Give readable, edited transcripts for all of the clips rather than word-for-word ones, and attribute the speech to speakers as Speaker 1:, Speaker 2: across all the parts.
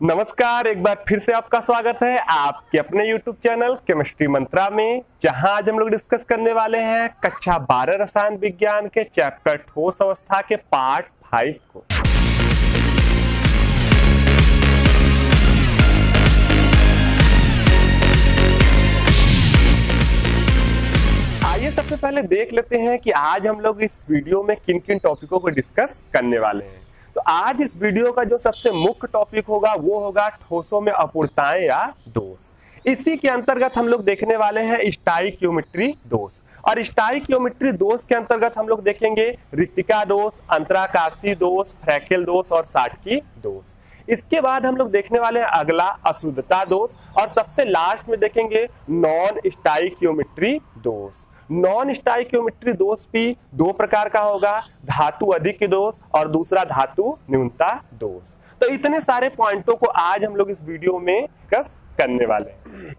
Speaker 1: नमस्कार, एक बार फिर से आपका स्वागत है आपके अपने YouTube चैनल केमिस्ट्री मंत्रा में, जहां आज हम लोग डिस्कस करने वाले हैं कक्षा 12 रसायन विज्ञान के चैप्टर ठोस अवस्था के पार्ट 5 को। आइए सबसे पहले देख लेते हैं कि आज हम लोग इस वीडियो में किन किन टॉपिकों को डिस्कस करने वाले हैं। तो आज इस वीडियो का जो सबसे मुख्य टॉपिक होगा वो होगा ठोसों में अपूर्णताएं या दोष। इसी के अंतर्गत हम लोग देखने वाले हैं स्टाइकियोमेट्री दोष, और स्टाइकियोमेट्री दोष के अंतर्गत हम लोग देखेंगे रिक्तिका दोष, अंतराकाशी दोष, फ्रैकेल दोष और साटकी दोष। इसके बाद हम लोग देखने वाले हैं अगला अशुद्धता दोष, और सबसे लास्ट में देखेंगे नॉन स्टाइकियोमेट्री दोष। नॉन स्टाइकियोमेट्री दोष भी दो प्रकार का होगा, धातु अधिक दोष और दूसरा धातु न्यूनता दोष। तो इतने सारे पॉइंटों को आज हम लोग इस वीडियो में डिस्कस करने वाले हैं।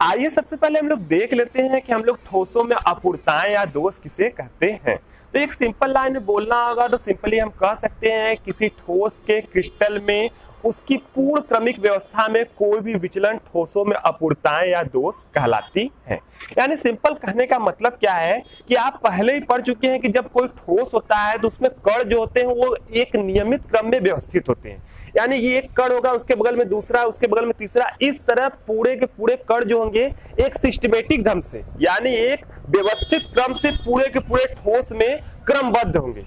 Speaker 1: आइए सबसे पहले हम लोग देख लेते हैं कि हम लोग ठोसों में अपूर्णताएं या दोष किसे कहते हैं। तो एक सिंपल लाइन में बोलना होगा तो सिंपली हम कह सकते हैं किसी ठोस के क्रिस्टल में उसकी पूर्ण क्रमिक व्यवस्था में कोई भी विचलन ठोसों में अपूर्णताएं या दोष कहलाती है। यानी सिंपल कहने का मतलब क्या है कि आप पहले ही पढ़ चुके हैं कि जब कोई ठोस होता है तो उसमें कण जो होते हैं वो एक नियमित क्रम में व्यवस्थित होते हैं। यानी ये एक कण होगा, उसके बगल में दूसरा, उसके बगल में तीसरा, इस तरह पूरे के पूरे कण जो होंगे एक सिस्टमेटिक ढंग से यानी एक व्यवस्थित क्रम से पूरे के पूरे ठोस में क्रमबद्ध होंगे,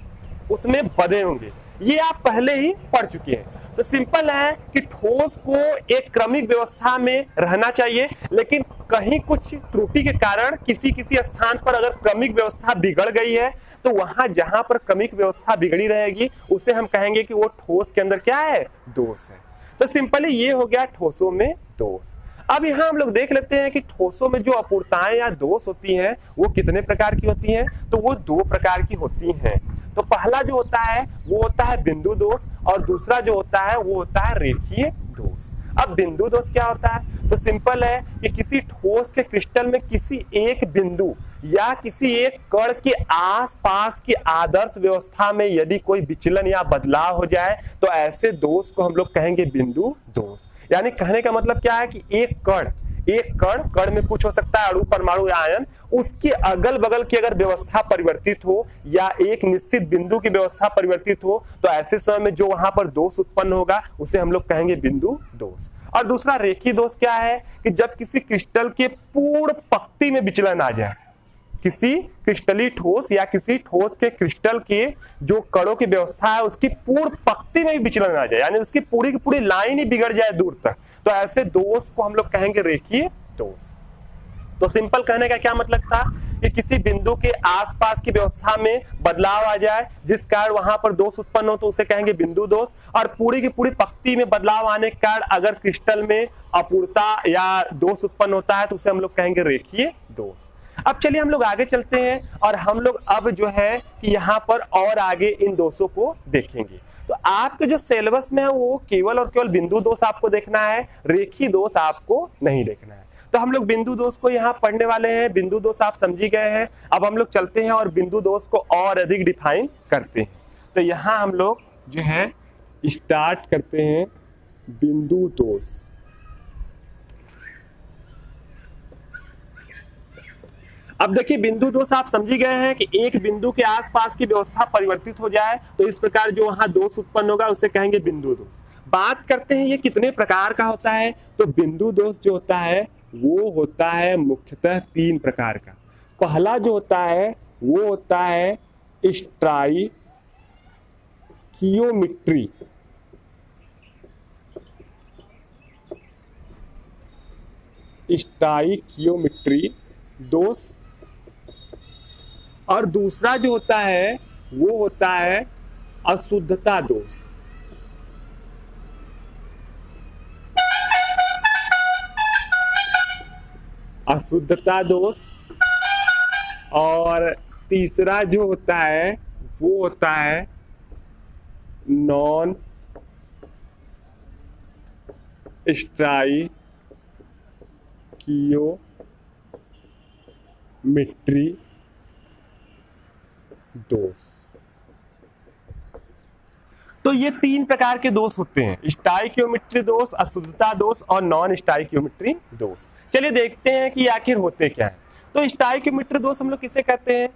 Speaker 1: उसमें बंधे होंगे। ये आप पहले ही पढ़ चुके हैं। तो सिंपल है कि ठोस को एक क्रमिक व्यवस्था में रहना चाहिए, लेकिन कहीं कुछ त्रुटि के कारण किसी स्थान पर अगर क्रमिक व्यवस्था बिगड़ गई है तो वहां जहां पर क्रमिक व्यवस्था बिगड़ी रहेगी उसे हम कहेंगे कि वो ठोस के अंदर क्या है, दोष है। तो सिंपली ये हो गया ठोसों में दोष। अब यहाँ हम लोग देख लेते हैं कि ठोसों में जो अपूर्णताएं या दोष होती हैं वो कितने प्रकार की होती हैं। तो वो दो प्रकार की होती हैं। तो पहला जो होता है वो होता है बिंदु दोष, और दूसरा जो होता है वो होता है रेखीय दोष। अब बिंदु दोष क्या होता है? तो सिंपल है कि किसी ठोस के क्रिस्टल में किसी एक बिंदु या किसी एक कण के आसपास की आदर्श व्यवस्था में यदि कोई विचलन या बदलाव हो जाए तो ऐसे दोष को हम लोग कहेंगे बिंदु दोष। यानी कहने का मतलब क्या है कि एक कण में कुछ हो सकता है, अणु, परमाणु या आयन, उसके अगल बगल की अगर व्यवस्था परिवर्तित हो या एक निश्चित बिंदु की व्यवस्था परिवर्तित हो तो ऐसे समय में जो वहां पर दोष उत्पन्न होगा उसे हम लोग कहेंगे बिंदु दोष। और दूसरा रेखीय दोष क्या है कि जब किसी क्रिस्टल के पूर्ण पंक्ति में विचलन आ जाए, किसी क्रिस्टली ठोस या किसी ठोस के क्रिस्टल के जो कणों की व्यवस्था है उसकी पूर्ण पंक्ति में भी विचलन आ जाए, यानी उसकी पूरी की पूरी लाइन ही बिगड़ जाए दूर तक, तो ऐसे दोष को हम लोग कहेंगे रेखीय दोष। तो सिंपल कहने का क्या मतलब था कि किसी बिंदु के आसपास की व्यवस्था में बदलाव आ जाए जिस कारण वहां पर दोष उत्पन्न हो तो उसे कहेंगे बिंदु दोष, और पूरी की पूरी पंक्ति में बदलाव आने के कारण अगर क्रिस्टल में अपूर्णता या दोष उत्पन्न होता है तो उसे हम लोग कहेंगे रेखीय दोष। अब चलिए हम लोग आगे चलते हैं और हम लोग अब जो है कि यहाँ पर और आगे इन दोषों को देखेंगे। तो आपके जो सिलेबस में है वो केवल और केवल बिंदु दोष आपको देखना है, रेखीय दोष आपको नहीं देखना है। तो हम लोग बिंदु दोष को यहाँ पढ़ने वाले हैं। बिंदु दोष आप समझी गए हैं। अब हम लोग चलते हैं और बिंदु दोष को और अधिक डिफाइन करते हैं। तो यहाँ हम लोग जो है स्टार्ट करते हैं बिंदु दोष। अब देखिए बिंदु दोष आप समझी गए हैं कि एक बिंदु के आसपास की व्यवस्था परिवर्तित हो जाए तो इस प्रकार जो वहां दोष उत्पन्न होगा उसे कहेंगे बिंदु दोष। बात करते हैं ये कितने प्रकार का होता है। तो बिंदु दोष जो होता है वो होता है मुख्यतः 3 प्रकार का। पहला जो होता है वो होता है स्टाइकियोमेट्री, स्टाइकियोमेट्री दोष, और दूसरा जो होता है वो होता है अशुद्धता दोष। अशुद्धता दोष, और तीसरा जो होता है वो होता है नॉन स्टाइकियोमेट्री दोष। तो ये तीन प्रकार के दोष होते हैं, स्टाइकियोमेट्री दोष, अशुद्धता दोष और नॉन स्टाइकियोमेट्री दोष। चलिए देखते हैं कि आखिर होते क्या है। तो स्टाइकियोमेट्री दोष हम लोग किसे कहते हैं?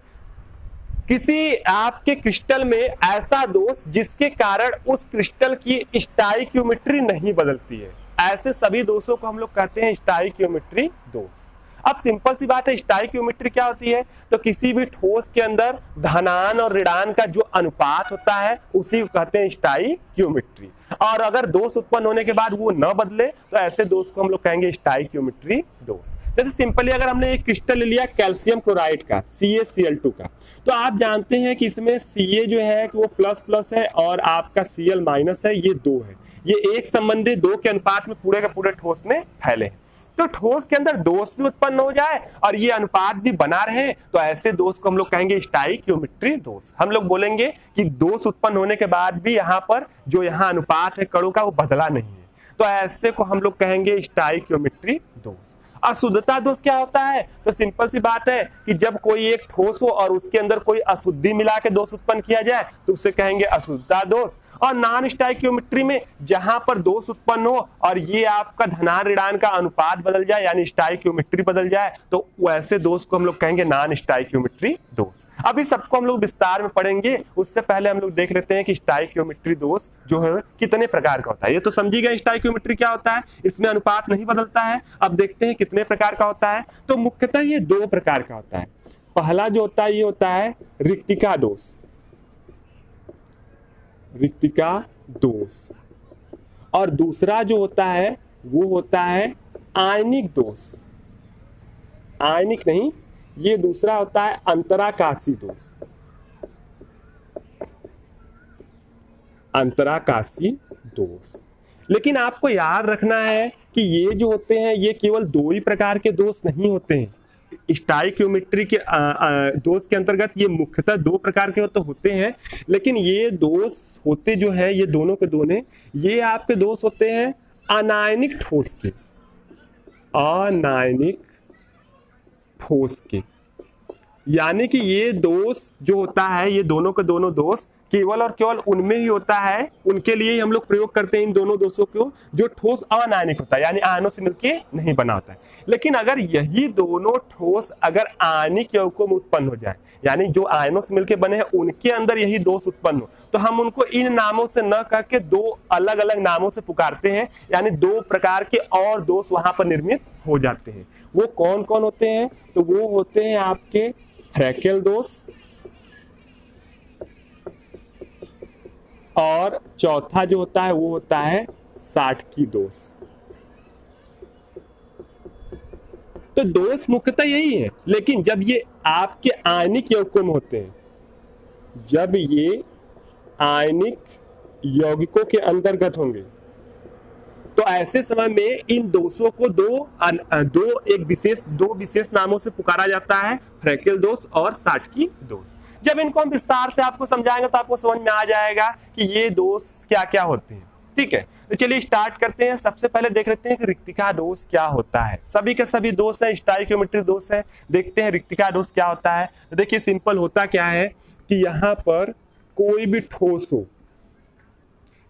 Speaker 1: किसी आपके क्रिस्टल में ऐसा दोष जिसके कारण उस क्रिस्टल की स्टाइकियोमेट्री नहीं बदलती है, ऐसे सभी दोषों को हम लोग कहते हैं स्टाइकियोमेट्री दोष। अब सिंपल सी बात है, स्टाइकियोमेट्री क्या होती है? तो किसी भी ठोस के अंदर धनान और ऋणान का जो अनुपात होता है उसी को कहते हैं स्टाइकियोमेट्री। और अगर दोष उत्पन्न होने के बाद वो न बदले तो ऐसे दोष को हम लोग कहेंगे स्टाइकियोमेट्री दोष। जैसे सिंपली अगर हमने एक क्रिस्टल ले लिया कैल्शियम क्लोराइड का CaCl2 का, तो आप जानते हैं कि इसमें Ca जो है कि वो प्लस प्लस है और आपका Cl माइनस है, ये 2 है। ये एक संबंधी 2 के अनुपात में पूरे के पूरे ठोस में फैले हैं। तो ठोस के अंदर दोष भी उत्पन्न हो जाए और ये अनुपात भी बना रहे तो ऐसे दोष को हम लोग कहेंगे स्टाइकियोमेट्री दोष। हम लोग बोलेंगे कि दोष उत्पन्न होने के बाद भी यहाँ पर जो यहाँ अनुपात है कणों का वो बदला नहीं है, तो ऐसे को हम लोग कहेंगे स्टाइकियोमेट्री दोष। अशुद्धता दोष क्या होता है? तो सिंपल सी बात है कि जब कोई एक ठोस हो और उसके अंदर कोई अशुद्धि मिला के दोष उत्पन्न किया जाए तो उसे कहेंगे अशुद्धता दोष। और नॉन स्टाइकियोमेट्री में जहां पर दोष उत्पन्न हो और ये आपका धनान ऋणान का अनुपात बदल जाए यानी स्टाइकियोमेट्री बदल जाए तो वैसे दोष को हम लोग कहेंगे नॉन स्टाइकियोमेट्री दोष। अभी सबको हम लोग विस्तार में पढ़ेंगे, उससे पहले हम लोग देख लेते हैं कि स्टाइकियोमेट्री दोष जो है कितने प्रकार का होता है। ये तो समझी गए स्टाइकियोमेट्री क्या होता है, इसमें अनुपात नहीं बदलता है। अब देखते हैं कितने प्रकार का होता है। तो मुख्यतः ये 2 प्रकार का होता है। पहला जो होता है ये होता है रिक्तिका दोष, रिक्तिका दोष। और दूसरा जो होता है वो होता है आयनिक दोष। आयनिक नहीं, ये दूसरा होता है अंतराकाशी दोष। अंतराकाशी दोष। लेकिन आपको याद रखना है कि ये जो होते हैं ये केवल 2 ही प्रकार के दोष नहीं होते हैं। स्टाइकियोमेट्री के दोष के अंतर्गत ये मुख्यतः 2 प्रकार के तो होते हैं, लेकिन ये दोष होते जो है ये दोनों के दोनों ये आपके दोष होते हैं अनायनिक ठोस के। अनायनिक ठोस के यानी कि ये दोष जो होता है ये दोनों के दोनों दोष केवल और केवल उनमें ही होता है, उनके लिए ही हम लोग प्रयोग करते हैं इन दोनों दोषों को जो ठोस अनायनिक होता है यानी आयनों से मिलके नहीं बना होता है। लेकिन अगर यही दोनों ठोस अगर आयनिक यौगिकों में उत्पन्न हो जाए यानी जो आयनों से मिलके बने हैं उनके अंदर यही दोष उत्पन्न हो तो हम उनको इन नामों से न कह के 2 अलग अलग नामों से पुकारते हैं, यानी 2 प्रकार के और दोष वहां पर निर्मित हो जाते हैं। वो कौन कौन होते हैं? तो वो होते हैं आपके फ्रैकेल दोष और चौथा जो होता है वो होता है साटकी दोष। तो दोष मुख्यतः यही है, लेकिन जब ये आपके आयनिक यौगिकों में होते हैं, जब ये आयनिक यौगिकों के अंतर्गत होंगे तो ऐसे समय में इन दोषों को दो विशेष नामों से पुकारा जाता है, फ्रैकेल दोष और साटकी दोष। जब इनको हम विस्तार से आपको समझाएंगे तो आपको समझ में आ जाएगा कि ये दोष क्या क्या होते हैं। ठीक है, तो चलिए स्टार्ट करते हैं। सबसे पहले देख लेते हैं कि रिक्तिका दोष क्या होता है। सभी के सभी दोष है, स्टाइकियोमेट्री दोष है। देखते हैं रिक्तिका दोष क्या होता है। तो देखिए सिंपल होता क्या है कि यहाँ पर कोई भी ठोस हो,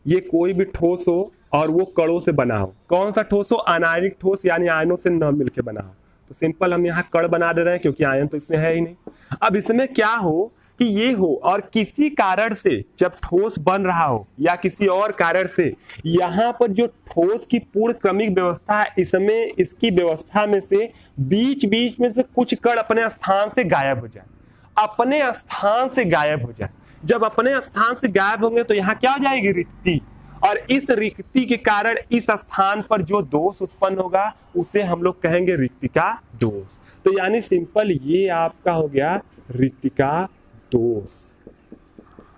Speaker 1: ये कोई भी ठोस हो और वो कणों से बना हो। कौन सा ठोस हो? अनायनिक ठोस यानी आयनों से न मिलके बना हो। तो सिंपल हम यहाँ कण बना दे रहे हैं क्योंकि आयन तो इसमें है ही नहीं। अब इसमें क्या हो कि ये हो और किसी कारण से जब ठोस बन रहा हो या किसी और कारण से यहाँ पर जो ठोस की पूर्ण क्रमिक व्यवस्था है इसमें इसकी व्यवस्था में से बीच बीच में से कुछ कण अपने स्थान से गायब हो जाए, अपने स्थान से गायब हो जाए। जब अपने स्थान से गायब होंगे तो यहाँ क्या हो जाएगी? रिक्ति। और इस रिक्ति के कारण इस स्थान पर जो दोष उत्पन्न होगा उसे हम लोग कहेंगे रिक्तिका दोष। तो यानी सिंपल ये आपका हो गया रिक्तिका दोष।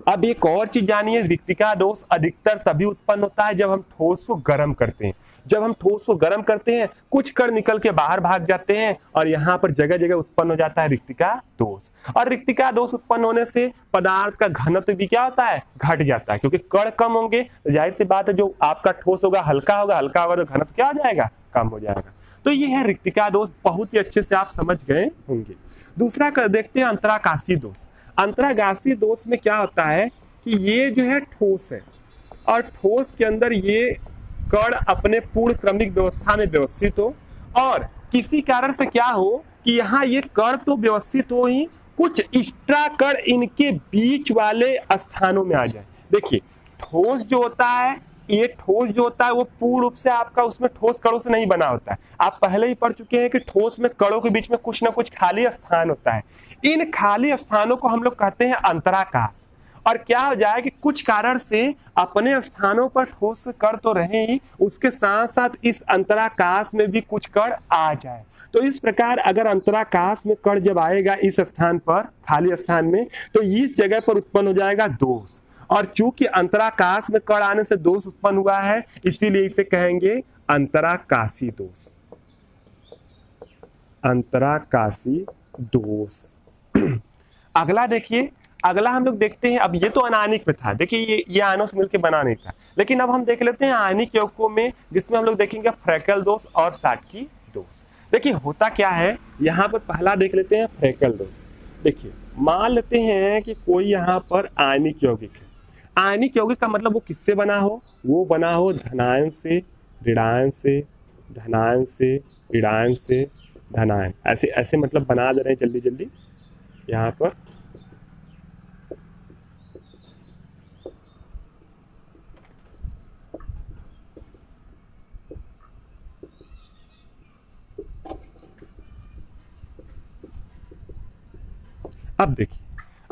Speaker 1: अब एक और चीज जानिए, रिक्तिका दोष अधिकतर तभी उत्पन्न होता है जब हम ठोस को गर्म करते हैं। जब हम ठोस को गर्म करते हैं कुछ कण निकल के बाहर भाग जाते हैं और यहाँ पर जगह जगह उत्पन्न हो जाता है रिक्तिका दोष। और रिक्तिका दोष उत्पन्न होने से पदार्थ का घनत्व भी क्या होता है? घट जाता है, क्योंकि कण कम होंगे तो जाहिर सी बात है जो आपका ठोस होगा हल्का होगा, हल्का होगा तो घनत्व क्या हो जाएगा? कम हो जाएगा। तो ये है रिक्तिका दोष, बहुत ही अच्छे से आप समझ गए होंगे। दूसरा कर देखते हैं अंतराकाशी दोष। अंतराकाशी दोष में क्या होता है कि ये जो है ठोस है और ठोस के अंदर ये कण अपने पूर्ण क्रमिक व्यवस्था में व्यवस्थित हो, और किसी कारण से क्या हो कि यहाँ ये कण तो व्यवस्थित हो ही, कुछ एक्स्ट्रा कण इनके बीच वाले स्थानों में आ जाए। देखिए ठोस जो होता है, ये ठोस जो होता है वो पूर्ण रूप से आपका उसमें ठोस कणों से नहीं बना होता है। आप पहले ही पढ़ चुके हैं कि ठोस में कणों के बीच में कुछ ना कुछ खाली स्थान होता है। इन खाली स्थानों को हम लोग कहते हैं अंतराकाश। और क्या हो जाए कि कुछ कारण से अपने स्थानों पर ठोस कण तो रहे ही, उसके साथ साथ इस अंतराकाश में भी कुछ कण आ जाए। तो इस प्रकार अगर अंतराकाश में कण जब आएगा इस स्थान पर, खाली स्थान में, तो इस जगह पर उत्पन्न हो जाएगा दोष। और चूंकि अंतराकाश में कण आने से दोष उत्पन्न हुआ है, इसीलिए इसे कहेंगे अंतराकाशी दोष। अंतराकाशी दोष। अगला देखिए, अगला हम लोग देखते हैं, अब ये तो अनायनिक में था, देखिए ये आयनों से मिलकर बना नहीं था, लेकिन अब हम देख लेते हैं आयनिक यौगिकों में, जिसमें हम लोग देखेंगे फ्रैकल दोष और साटकी दोष। देखिए होता क्या है, यहाँ पर पहला देख लेते हैं फ्रैकल दोष। देखिए मान लेते हैं कि कोई यहाँ पर आयनिक यौगिक है। आयनिक यौगिक का मतलब वो किससे बना हो, वो बना हो धनायन से ऋणायन से, धनायन से ऋणायन से धनायन, ऐसे ऐसे मतलब बना दे रहे हैं जल्दी जल्दी यहाँ पर। अब देखिए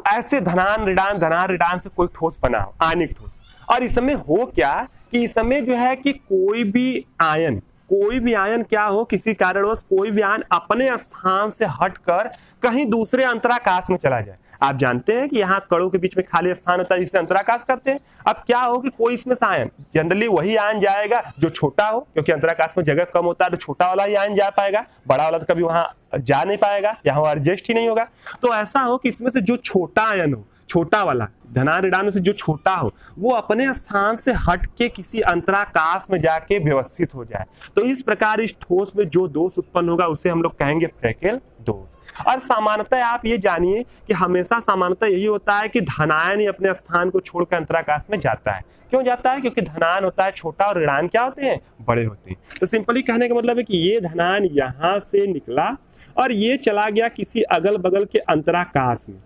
Speaker 1: ऐसे धनान ऋणान धनान ऋणान से कोई ठोस बना हो, आयनिक ठोस, और इस समय हो क्या कि इस समय जो है कि कोई भी आयन क्या हो, किसी कारणवश कोई भी आयन अपने स्थान से हटकर कहीं दूसरे अंतराकाश में चला जाए। आप जानते हैं कि यहाँ कणों के बीच में खाली स्थान होता है जिसे अंतराकाश कहते हैं। अब क्या हो कि कोई इसमें से आयन, जनरली वही आयन जाएगा जो छोटा हो, क्योंकि अंतराकाश में जगह कम होता है, तो छोटा वाला ही आयन जा पाएगा, बड़ा वाला तो कभी वहां जा नहीं पाएगा, यहाँ एडजस्ट ही नहीं होगा। तो ऐसा हो कि इसमें से जो छोटा आयन हो, छोटा वाला धनान ऋणान से जो छोटा हो, वो अपने स्थान से हट के किसी अंतराकाश में जाके व्यवस्थित हो जाए। तो इस प्रकार इस ठोस में जो दोष उत्पन्न होगा उसे हम लोग कहेंगे फ्रैकल दोष। और सामान्यतः आप ये जानिए कि हमेशा सामान्यतः यही होता है कि धनायन ही अपने स्थान को छोड़कर अंतराकाश में जाता है। क्यों जाता है? क्योंकि धनायन होता है छोटा और ऋणायन क्या होते हैं, बड़े होते हैं। तो सिंपली कहने का मतलब है कि ये धनायन यहाँ से निकला और ये चला गया किसी अगल बगल के अंतराकाश में।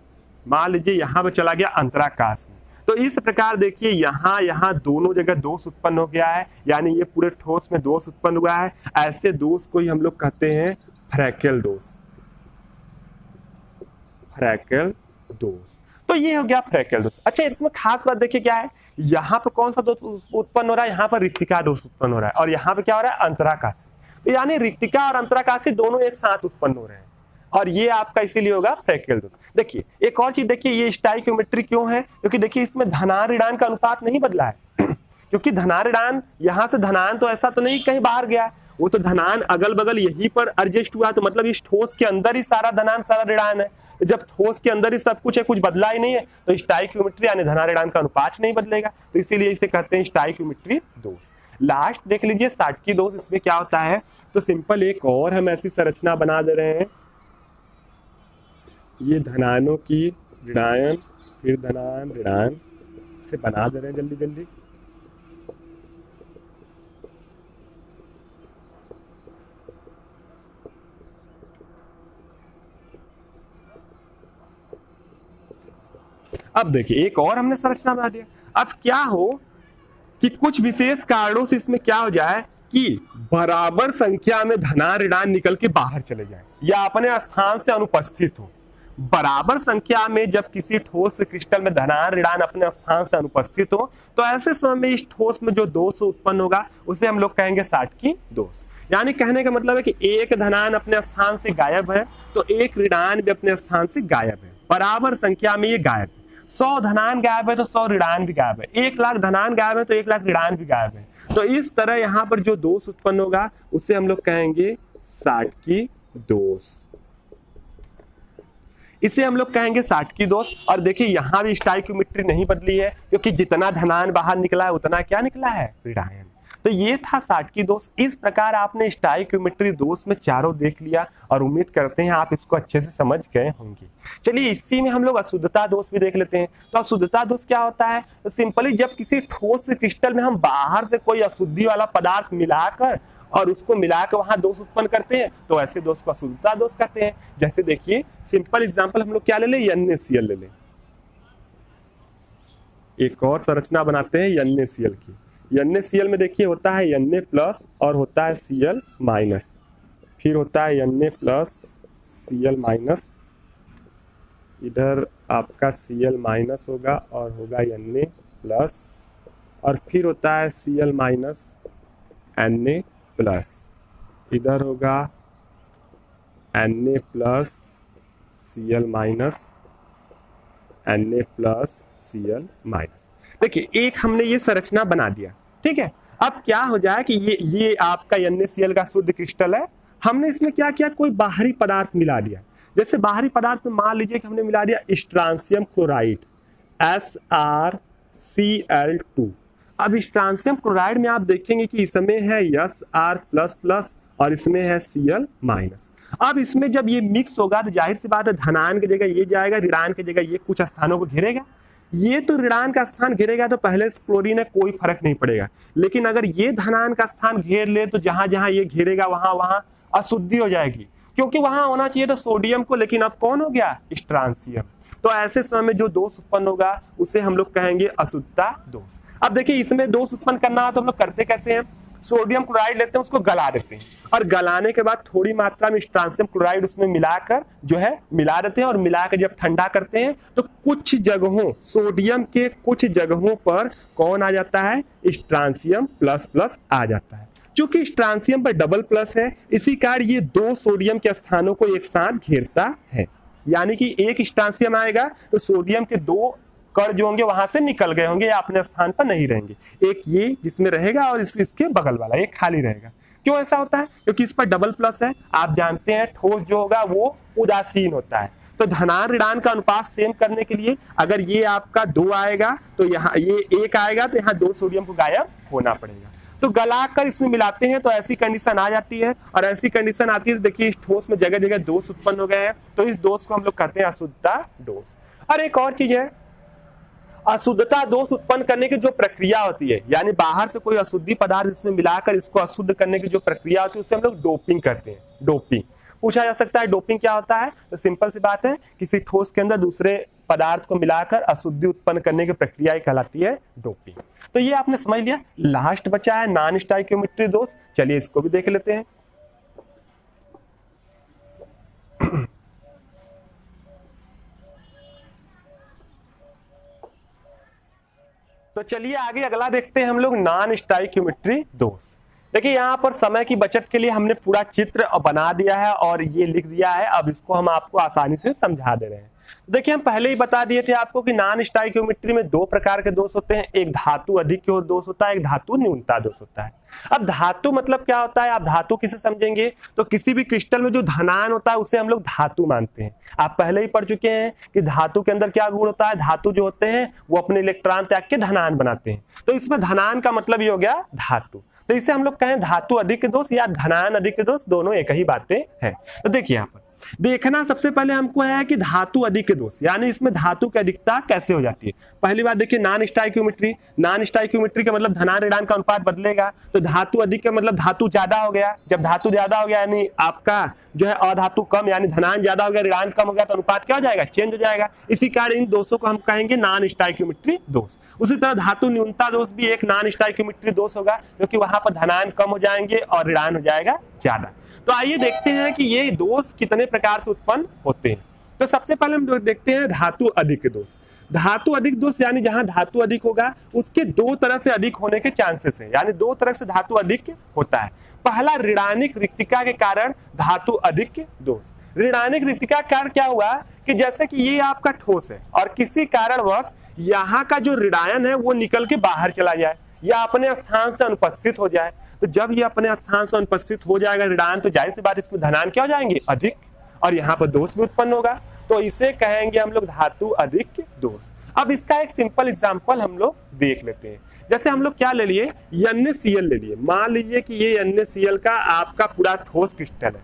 Speaker 1: मान लीजिए यहाँ पे चला गया अंतराकाश में, तो इस प्रकार देखिए यहाँ दोनों जगह दोष उत्पन्न हो गया है, यानी ये पूरे ठोस में दोष उत्पन्न हुआ है। ऐसे दोष को ही हम लोग कहते हैं फ्रैकल दोष। फ्रैकल दोष, तो ये हो गया फ्रैकल दोष। अच्छा, इसमें खास बात देखिए क्या है, यहाँ पर कौन सा दोष उत्पन्न हो रहा है, यहाँ पर रिक्तिका दोष उत्पन्न हो रहा है, और यहाँ पे क्या हो रहा है, अंतराकाशी। तो यानी रिक्तिका और अंतराकाशी दोनों एक साथ उत्पन्न हो रहे हैं, और ये आपका इसीलिए होगा फ्रैकल दोष। देखिए एक और चीज देखिए, ये स्टाइकियोमेट्री क्यों है, क्योंकि देखिए इसमें धनान ऋणान का अनुपात नहीं बदला है क्योंकि धनान ऋणान यहाँ से धनान तो ऐसा तो नहीं कहीं बाहर गया है, वो तो धनान अगल बगल यहीं पर एडजस्ट हुआ, तो मतलब इस ठोस के अंदर ही सारा धनान सारा ऋणान है। जब ठोस के अंदर ही सब कुछ है, कुछ बदला ही नहीं है, तो स्टाइकियोमेट्री यानी धनान ऋणान का अनुपात नहीं बदलेगा, तो इसीलिए इसे कहते हैं स्टाइकियोमेट्री दोष। लास्ट देख लीजिए साटकी दोष, इसमें क्या होता है, तो सिंपल एक और हम ऐसी संरचना बना दे रहे हैं, ये धनानों की ऋणायन फिर धनान ऋणायन से बना दे रहे हैं जल्दी जल्दी। अब देखिए एक और हमने संरचना बना दिया। अब क्या हो कि कुछ विशेष कारणों से इसमें क्या हो जाए कि बराबर संख्या में धनान ऋणान निकल के बाहर चले जाए या अपने स्थान से अनुपस्थित हो। बराबर संख्या में जब किसी ठोस क्रिस्टल में धनान ऋणान अपने स्थान से अनुपस्थित हो, तो ऐसे समय में इस ठोस में जो दोष उत्पन्न होगा उसे हम लोग कहेंगे साटकी दोष। यानी कहने का मतलब है कि एक धनान अपने स्थान से गायब है तो एक ऋणान भी अपने स्थान से गायब है, बराबर संख्या में ये गायब है। 100 धनान गायब है तो 100 ऋणान भी गायब है, 1 लाख धनान गायब है तो 1 लाख ऋणान भी गायब है। तो इस तरह यहाँ पर जो दोष उत्पन्न होगा उसे हम लोग कहेंगे साटकी दोष। इसे हम लोग कहेंगे साटकी दोष। और देखिए यहाँ भी स्टाइकियोमेट्री नहीं बदली है, क्योंकि जितना धनान बाहर निकला है उतना क्या निकला है, ऋणायन। तो ये था साटकी दोष। इस प्रकार आपने स्टोइकियोमेट्री दोष में चारों देख लिया और उम्मीद करते हैं आप इसको अच्छे से समझ गए होंगे। चलिए इसी में हम लोग अशुद्धता दोष भी देख लेते हैं। तो अशुद्धता दोष क्या होता है? तो सिंपली जब किसी ठोस क्रिस्टल में हम बाहर से कोई अशुद्धि वाला पदार्थ मिलाकर और उसको मिलाकर वहां दोष उत्पन्न करते हैं तो ऐसे दोष को अशुद्धता दोष कहते हैं। जैसे देखिए सिंपल एग्जांपल हम लोग क्या ले लें, NaCl ले लें। एक और संरचना बनाते हैं NaCl की। NaCl में देखिए होता है Na प्लस और होता है Cl माइनस, फिर होता है Na प्लस Cl माइनस, इधर आपका Cl माइनस होगा और होगा Na प्लस, और फिर होता है Cl माइनस Na प्लस, इधर होगा Na plus Cl minus Na plus Cl minus. देखिए एक हमने ये संरचना बना दिया, ठीक है। अब क्या हो जाए कि ये आपका NaCl का शुद्ध क्रिस्टल है। हमने इसमें क्या किया, कोई बाहरी पदार्थ मिला दिया। जैसे बाहरी पदार्थ मान लीजिए कि हमने मिला दिया स्ट्रांसियम क्लोराइड SrCl2। अब स्ट्रांसियम क्लोराइड में आप देखेंगे कि इसमें है Sr++ और इसमें है Cl माइनस। अब इसमें जब ये मिक्स होगा तो जाहिर सी बात है धनायन की जगह ये जाएगा, ऋणायन की जगह ये कुछ स्थानों को घेरेगा। ये तो ऋणायन का स्थान घेरेगा तो पहले से क्लोरीन है, कोई फर्क नहीं पड़ेगा। लेकिन अगर ये धनायन का स्थान घेर ले तो जहां जहां ये घेरेगा वहां वहां अशुद्धि हो जाएगी, क्योंकि वहां होना चाहिए था सोडियम को, लेकिन अब कौन हो गया, स्ट्रांसियम। तो ऐसे समय में जो दोष उत्पन्न होगा उसे हम लोग कहेंगे अशुद्धता दोष। अब देखिए इसमें दोष उत्पन्न करना है तो हम लोग करते कैसे हैं, सोडियम क्लोराइड लेते हैं, उसको गला देते हैं और गलाने के बाद थोड़ी मात्रा में स्ट्रांसियम क्लोराइड उसमें मिलाकर जो है मिला देते हैं और मिलाकर जब ठंडा करते हैं तो कुछ जगहों सोडियम के कुछ जगहों पर कौन आ जाता है, स्ट्रांसियम प्लस आ जाता है। क्योंकि स्ट्रांसियम पर डबल प्लस है इसी कारण ये दो सोडियम के स्थानों को एक साथ घेरता है, यानी कि एक स्ट्रांसियम आएगा तो सोडियम के दो कण जो होंगे वहां से निकल गए होंगे या अपने स्थान पर नहीं रहेंगे। एक ये जिसमें रहेगा और इसके बगल वाला एक खाली रहेगा। क्यों ऐसा होता है, क्योंकि इस पर डबल प्लस है। आप जानते हैं ठोस जो होगा वो उदासीन होता है, तो धनायन ऋणायन का अनुपात सेम करने के लिए अगर ये आपका 2 आएगा तो यहाँ ये 1 आएगा तो यहाँ 2 सोडियम को गायब होना पड़ेगा। तो गलाकर इसमें मिलाते हैं तो ऐसी कंडीशन आ जाती है, और ऐसी कंडीशन आती है देखिए इस ठोस में जगह जगह दोष उत्पन्न हो गए हैं, तो इस दोष को हम लोग कहते हैं अशुद्धता दोष। और एक और चीज है, अशुद्धता दोष उत्पन्न करने की जो प्रक्रिया होती है, यानी बाहर से कोई अशुद्धि पदार्थ इसमें मिलाकर इसको अशुद्ध करने की जो प्रक्रिया होती है उसे हम लोग डोपिंग करते हैं। डोपिंग पूछा जा सकता है, डोपिंग क्या होता है, तो सिंपल सी बात है, किसी ठोस के अंदर दूसरे पदार्थ को मिलाकर अशुद्धि उत्पन्न करने की प्रक्रिया कहलाती है डोपिंग। तो ये आपने समझ लिया। लास्ट बचा है नॉन स्टोइकियोमेट्री दोष, चलिए इसको भी देख लेते हैं। तो चलिए आगे अगला देखते हैं हम लोग नॉन स्टोइकियोमेट्री दोष। देखिए यहाँ पर समय की बचत के लिए हमने पूरा चित्र बना दिया है और ये लिख दिया है, अब इसको हम आपको आसानी से समझा दे रहे हैं। देखिए हम पहले ही बता दिए थे आपको कि नॉन स्टोइकियोमेट्री में 2 प्रकार के दोष होते हैं, एक धातु अधिक की ओर दोष होता है, एक धातु न्यूनता दोष होता है। अब धातु मतलब क्या होता है, आप धातु किसे समझेंगे, तो किसी भी क्रिस्टल में जो धनायन होता है उसे हम लोग धातु मानते हैं। आप पहले ही पढ़ चुके हैं कि धातु के अंदर क्या गुण होता है, धातु जो होते हैं वो अपने इलेक्ट्रॉन त्याग के धनायन बनाते हैं, तो इसमें धनायन का मतलब ये हो गया धातु। तो इसे हम लोग कहें धातु अधिक दोष या धनायन अधिक दोष, दोनों एक ही बातें हैं। तो देखिए यहाँ पर देखना सबसे पहले हमको है कि धातु अधिक दोष यानी इसमें धातु की अधिकता कैसे हो जाती है। पहली बात देखिए नॉन स्टोइकियोमेट्री, नॉन स्टोइकियोमेट्री का मतलब धनायन ऋणायन का अनुपात बदलेगा, तो धातु अधिक का मतलब धातु ज्यादा हो गया। जब धातु ज्यादा हो गया यानी आपका जो है अधातु कम, यानी धनायन ज्यादा हो गया ऋणायन कम हो गया, तो अनुपात क्या हो जाएगा, चेंज हो जाएगा। इसी कारण इन दोषों को हम कहेंगे नॉन स्टोइकियोमेट्री दोष। उसी तरह धातु न्यूनता दोष भी एक नॉन स्टोइकियोमेट्री दोष होगा, क्योंकि वहां पर धनायन कम हो जाएंगे और ऋणायन हो जाएगा ज्यादा। तो आइए देखते हैं कि ये दोष कितने प्रकार से उत्पन्न होते हैं। तो सबसे पहले हम देखते हैं धातु अधिक दोष। धातु अधिक दोष यानी जहां धातु अधिक होगा उसके 2 तरह से अधिक होने के चांसेस हैं, यानी 2 तरह से धातु अधिक होता है। पहला ऋणायनिक रिक्तिका के कारण धातु अधिक दोष। ऋणायनिक रिक्तिका के कारण क्या हुआ कि जैसे कि ये आपका ठोस है और किसी कारणवश यहाँ का जो ऋणायन है वो निकल के बाहर चला जाए या अपने स्थान से अनुपस्थित हो जाए, तो जब ये अपने स्थान से अनुपस्थित हो जाएगा ऋणायन, तो जाहिर सी बात इसमें धनायन क्या हो जाएंगे, अधिक, और यहाँ पर दोष भी उत्पन्न होगा, तो इसे कहेंगे हम लोग धातु अधिक दोष। अब इसका एक सिंपल एग्जांपल हम लोग देख लेते हैं। जैसे हम लोग क्या ले लिए, NaCl ले लिए। मान लीजिए कि ये NaCl का आपका पूरा ठोस क्रिस्टल है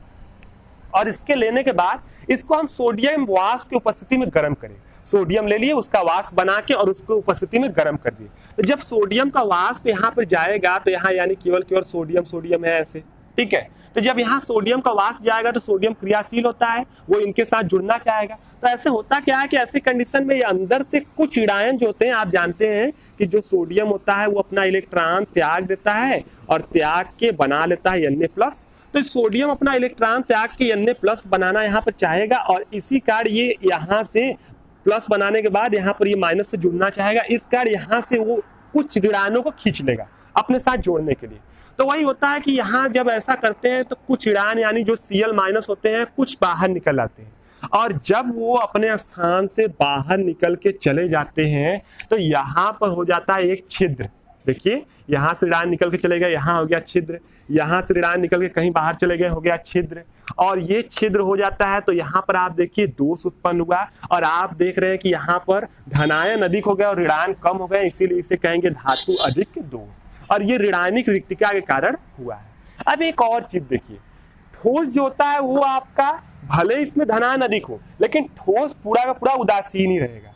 Speaker 1: और इसके लेने के बाद इसको हम सोडियम वाष्प की उपस्थिति में गर्म करें। सोडियम ले लिए, उसका वाष्प बना के और उसको उपस्थिति में गर्म कर दिए। तो जब सोडियम का वाष्प यहाँ पर जाएगा तो यहाँ यानी केवल सोडियम सोडियम है ऐसे, ठीक है। तो जब यहाँ सोडियम का वाष्प जाएगा तो सोडियम क्रियाशील होता है, वो इनके साथ जुड़ना चाहेगा। तो ऐसे होता क्या है कि ऐसी कंडीशन में ये अंदर से कुछ ऋणायन जो होते हैं, आप जानते हैं कि जो सोडियम होता है वो अपना इलेक्ट्रॉन त्याग देता है और त्याग के बना लेता है Na+। तो सोडियम अपना इलेक्ट्रॉन त्याग के Na+ बनाना यहाँ पर चाहेगा और इसी कारण ये यहाँ से प्लस बनाने के बाद यहाँ पर ये माइनस से जुड़ना चाहेगा। इस कारण यहाँ से वो कुछ ऋणायनों को खींच लेगा अपने साथ जोड़ने के लिए। तो वही होता है कि यहाँ जब ऐसा करते हैं तो कुछ ऋणायन यानी जो Cl- होते हैं कुछ बाहर निकल आते हैं और जब वो अपने स्थान से बाहर निकल के चले जाते हैं तो यहाँ पर हो जाता है एक छिद्र। देखिए यहाँ से ऋणायन निकल के चले गए, यहाँ हो गया छिद्र, यहाँ से ऋणायन निकल के कहीं बाहर चले गए, हो गया छिद्र, और ये छिद्र हो जाता है। तो यहाँ पर आप देखिए दोष उत्पन्न हुआ और आप देख रहे हैं कि यहाँ पर धनायन अधिक हो गया और ऋणायन कम हो गए, इसीलिए इसे कहेंगे धातु अधिक दोष, और ये ऋणायनिक रिक्तिका के कारण हुआ है। अब एक और चीज देखिए, ठोस जो होता है वो आपका भले इसमें धनायन अधिक हो लेकिन ठोस पूरा का पूरा उदासीन ही रहेगा,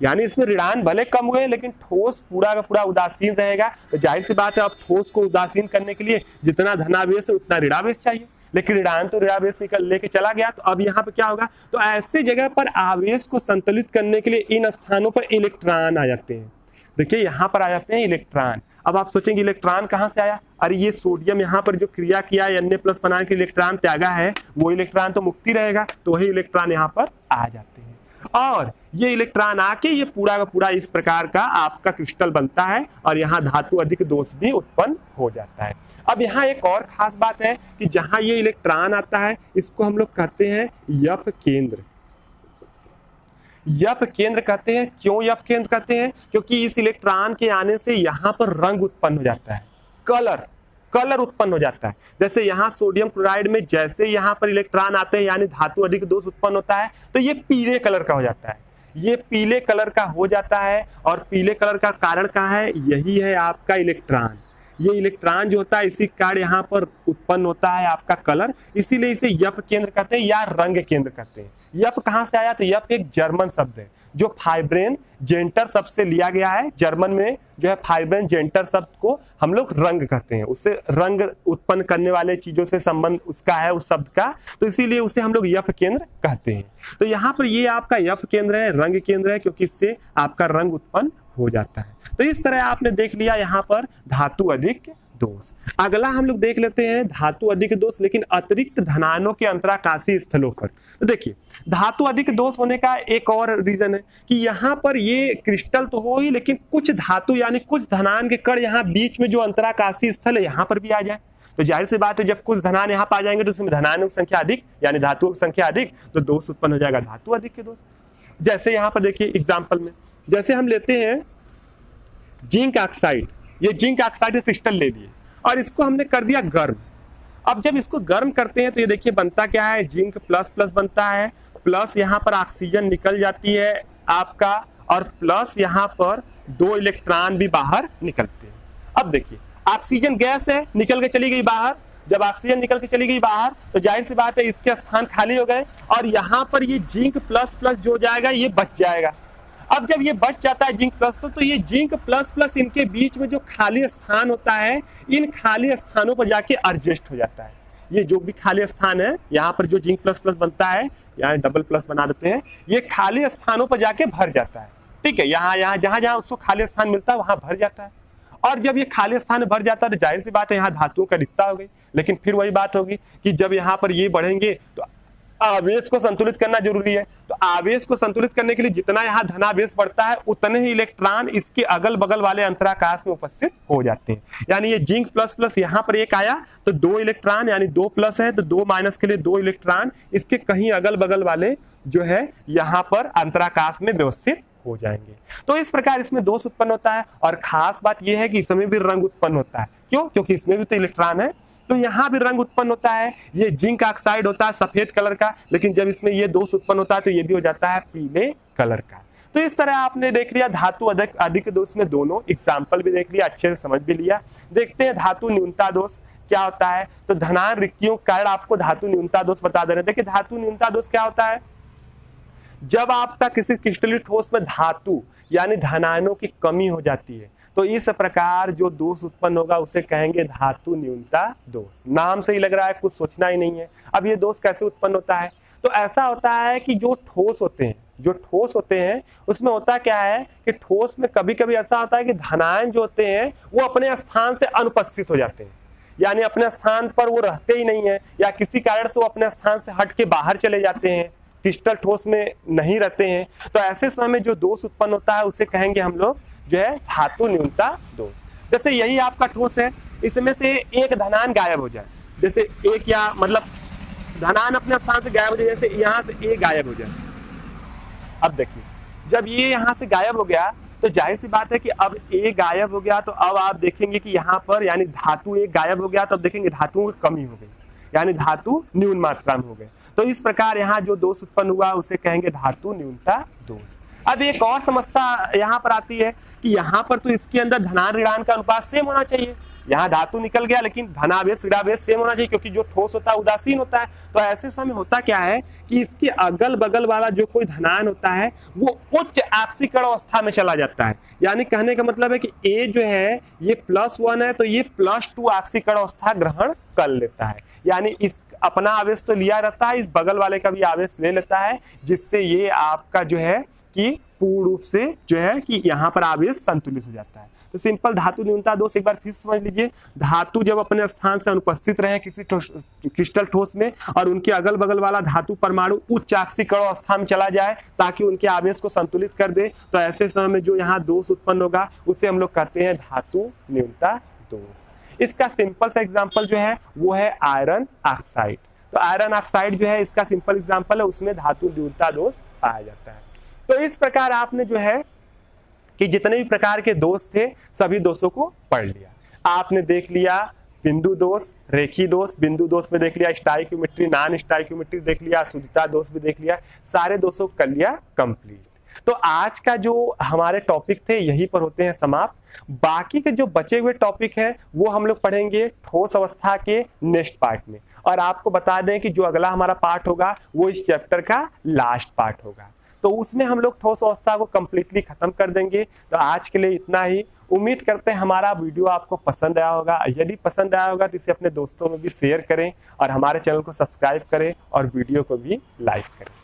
Speaker 1: यानी इसमें ऋणायन भले कम हुए लेकिन ठोस पूरा का पूरा उदासीन रहेगा। तो जाहिर सी बात है अब ठोस को उदासीन करने के लिए जितना धनावेश है उतना ऋणावेश चाहिए, लेकिन ऋणायन तो ऋणावेश निकल लेके चला गया। तो अब यहाँ पे क्या होगा, तो ऐसे जगह पर आवेश को संतुलित करने के लिए इन स्थानों पर इलेक्ट्रॉन आ जाते हैं। देखिए यहाँ पर आ जाते हैं इलेक्ट्रॉन। अब आप सोचेंगे इलेक्ट्रॉन कहाँ से आया, अरे ये सोडियम यहाँ पर जो क्रिया किया Na+ बनाने के इलेक्ट्रॉन त्यागा है वो इलेक्ट्रॉन तो मुक्ति रहेगा, तो वही इलेक्ट्रॉन यहाँ पर आ जाते हैं और ये इलेक्ट्रॉन आके ये पूरा का पूरा इस प्रकार का आपका क्रिस्टल बनता है और यहाँ धातु अधिक दोष भी उत्पन्न हो जाता है। अब यहाँ एक और खास बात है कि जहाँ ये इलेक्ट्रॉन आता है इसको हम लोग कहते हैं यप केंद्र। यप केंद्र कहते हैं। क्यों यप केंद्र कहते हैं, क्योंकि इस इलेक्ट्रॉन के आने से यहाँ पर रंग उत्पन्न हो जाता है, कलर उत्पन्न हो जाता है। जैसे यहाँ सोडियम क्लोराइड में जैसे यहाँ पर इलेक्ट्रॉन आते हैं यानी धातु अधिक दोष उत्पन्न होता है तो ये पीले कलर का हो जाता है, ये पीले कलर का हो जाता है। और पीले कलर का कारण क्या है, यही है आपका इलेक्ट्रॉन। ये इलेक्ट्रॉन जो होता है इसी कारण यहाँ पर उत्पन्न होता है आपका कलर, इसीलिए इसे यप केंद्र कहते हैं या रंग केंद्र कहते हैं। यप कहाँ से आया, तो यप एक जर्मन शब्द है जो फाइब्रेन जेंटर शब्द से लिया गया है। जर्मन में जो है फाइब्रेन जेंटर शब्द को हम लोग रंग कहते हैं, उससे रंग उत्पन्न करने वाले चीजों से संबंध उसका है उस शब्द का, तो इसीलिए उसे हम लोग यप केंद्र कहते हैं। तो यहाँ पर ये आपका यप केंद्र है, रंग केंद्र है, क्योंकि इससे आपका रंग उत्पन्न हो जाता है। तो इस तरह आपने देख लिया यहाँ पर धातु अधिक दोष। अगला हम लोग देख लेते हैं धातु अधिक दोष लेकिन अतिरिक्त धनायनों के अंतराकाशीय स्थलों पर। तो देखिए धातु अधिक दोष होने का एक और रीजन है कि यहाँ पर ये क्रिस्टल तो हो ही लेकिन कुछ धातु यानी कुछ धनायन के कण यहाँ बीच में जो अंतराकाशीय स्थल है यहाँ पर भी आ जाए। तो जाहिर सी बात है जब कुछ धनायन यहाँ पर आ जाएंगे तो उसमें धनायनों की संख्या अधिक यानी धातुओं की संख्या अधिक, तो दोष उत्पन्न हो जाएगा धातु अधिक के दोष। जैसे यहाँ पर देखिए एग्जाम्पल में जैसे हम लेते हैं जिंक ऑक्साइड, ये जिंक ऑक्साइड क्रिस्टल ले लिए और इसको हमने कर दिया गर्म। अब जब इसको गर्म करते हैं तो ये देखिए बनता क्या है, जिंक प्लस प्लस बनता है, प्लस यहाँ पर ऑक्सीजन निकल जाती है आपका और प्लस यहाँ पर 2 इलेक्ट्रॉन भी बाहर निकलते हैं। अब देखिए ऑक्सीजन गैस है, निकल के चली गई बाहर। जब ऑक्सीजन निकल के चली गई बाहर तो जाहिर सी बात है इसके स्थान खाली हो गए और यहाँ पर ये जिंक प्लस प्लस जो जाएगा ये बच जाएगा। अब जब ये बच जाता है जिंक प्लस तो ये जिंक प्लस प्लस इनके बीच में जो खाली स्थान होता है इन खाली स्थानों पर जाके एडजस्ट हो जाता है। ये जो भी खाली स्थान है यहाँ पर जो जिंक प्लस प्लस बनता है, यहाँ डबल प्लस बना देते हैं, ये खाली स्थानों पर जाके भर जाता है। ठीक है, यहाँ जहाँ जहाँ उसको खाली स्थान मिलता है वहां भर जाता है। और जब ये खाली स्थान भर जाता है तो जाहिर सी बात है यहाँ धातुओं का रिक्तता हो गई। लेकिन फिर वही बात होगी कि जब यहाँ पर ये बढ़ेंगे तो आवेश को संतुलित करना जरूरी है। तो आवेश को संतुलित करने के लिए जितना यहाँ धनावेश बढ़ता है उतने ही इलेक्ट्रॉन इसके अगल बगल वाले अंतराकाश में उपस्थित हो जाते हैं। यानी ये जिंक प्लस प्लस यहाँ पर एक आया तो 2 इलेक्ट्रॉन यानी 2 प्लस है तो 2 माइनस के लिए 2 इलेक्ट्रॉन इसके कहीं अगल बगल वाले जो है यहाँ पर अंतराकाश में व्यवस्थित हो जाएंगे। तो इस प्रकार इसमें दोष उत्पन्न होता है। और खास बात यह है कि इसमें भी रंग उत्पन्न होता है। क्यों? क्योंकि इसमें भी तो इलेक्ट्रॉन है तो यहाँ भी रंग उत्पन्न होता है। ये जिंक ऑक्साइड होता है सफेद कलर का, लेकिन जब इसमें ये दोष उत्पन्न होता है तो ये भी हो जाता है पीले कलर का। तो इस तरह आपने देख लिया धातु अधिक दोष में दोनों, एग्जाम्पल भी देख लिया, अच्छे से समझ भी लिया। देखते हैं धातु न्यूनता दोष क्या होता है। तो धनान रिक्तियों के कारण आपको धातु न्यूनता दोष बता दे रहे थे कि धातु न्यूनता दोष क्या होता है। जब आपका किसी क्रिस्टलीय ठोस में धातु यानी धनायनों की कमी हो जाती है तो इस प्रकार जो दोष उत्पन्न होगा उसे कहेंगे धातु न्यूनता दोष। नाम से ही लग रहा है, कुछ सोचना ही नहीं है। अब ये दोष कैसे उत्पन्न होता है, तो ऐसा होता है कि जो ठोस होते हैं उसमें होता क्या है कि ठोस में कभी कभी ऐसा होता है कि धनायन जो होते हैं वो अपने स्थान से अनुपस्थित हो जाते हैं, यानी अपने स्थान पर वो रहते ही नहीं है, या किसी कारण से वो अपने स्थान से हट के बाहर चले जाते हैं, क्रिस्टल ठोस में नहीं रहते हैं। तो ऐसे समय में जो दोष उत्पन्न होता है उसे कहेंगे हम लोग जो है धातु न्यूनता दोष। जैसे यही आपका ठोस है, इसमें से एक धनायन गायब हो जाए, जैसे एक या मतलब धनायन अपने स्थान से गायब हो जाए, जैसे यहाँ से ए गायब हो जाए। अब देखिए जब ये यहाँ से गायब हो गया तो जाहिर सी बात है कि अब ए गायब हो गया, तो अब आप देखेंगे कि यहाँ पर यानी धातु एक गायब हो गया, तो अब देखेंगे धातुओं की कमी हो गई, यानी धातु न्यून मात्रा में हो गए। तो इस प्रकार यहाँ जो दोष उत्पन्न हुआ उसे कहेंगे धातु न्यूनता दोष। अब एक और समस्या यहाँ पर आती है कि यहाँ पर तो इसके अंदर धनायन ऋणायन का अनुपात सेम होना चाहिए। यहाँ धातु निकल गया लेकिन धनावेश ऋणावेश सेम होना चाहिए, क्योंकि जो ठोस होता है उदासीन होता है। तो ऐसे समय होता क्या है कि इसके अगल बगल वाला जो कोई धनायन होता है वो उच्च आपसीकरण अवस्था में चला जाता है। यानी कहने का मतलब है कि ए जो है ये +1 है तो ये +2 आपसीकरण अवस्था ग्रहण कर लेता है, यानी इस अपना आवेश तो लिया रहता है, इस बगल वाले का भी आवेश ले लेता है, जिससे ये आपका जो है कि पूर्ण रूप से जो है कि यहाँ पर आवेश संतुलित हो जाता है। तो सिंपल धातु न्यूनता दोष एक बार फिर समझ लीजिए। धातु जब अपने स्थान से अनुपस्थित रहे किसी क्रिस्टल ठोस में और उनके अगल बगल वाला धातु परमाणु उच्च आपसीकरण अवस्था में चला जाए ताकि उनके आवेश को संतुलित कर दे, तो ऐसे समय में जो यहाँ दोष उत्पन्न होगा उसे हम लोग कहते हैं धातु न्यूनता दोष। इसका सिंपल सा एग्जाम्पल जो है वो है आयरन ऑक्साइड। तो आयरन ऑक्साइड जो है इसका सिंपल एग्जाम्पल है, उसमें धातु न्यूनता दोष पाया जाता है। तो इस प्रकार आपने जो है कि जितने भी प्रकार के दोष थे सभी दोषों को पढ़ लिया। आपने देख लिया बिंदु दोष, रेखी दोष, बिंदु दोष में देख लिया स्टाइक्योमेट्री, नॉन स्टाइक्योमेट्री देख लिया, शुद्धता दोष भी देख लिया, सारे दोषों को कर लिया कंप्लीट। तो आज का जो हमारे टॉपिक थे यहीं पर होते हैं समाप्त। बाकी के जो बचे हुए टॉपिक हैं वो हम लोग पढ़ेंगे ठोस अवस्था के नेक्स्ट पार्ट में। और आपको बता दें कि जो अगला हमारा पार्ट होगा वो इस चैप्टर का लास्ट पार्ट होगा, तो उसमें हम लोग ठोस अवस्था को कंप्लीटली खत्म कर देंगे। तो आज के लिए इतना ही। उम्मीद करते हैं हमारा वीडियो आपको पसंद आया होगा। यदि पसंद आया होगा तो इसे अपने दोस्तों में भी शेयर करें और हमारे चैनल को सब्सक्राइब करें और वीडियो को भी लाइक करें।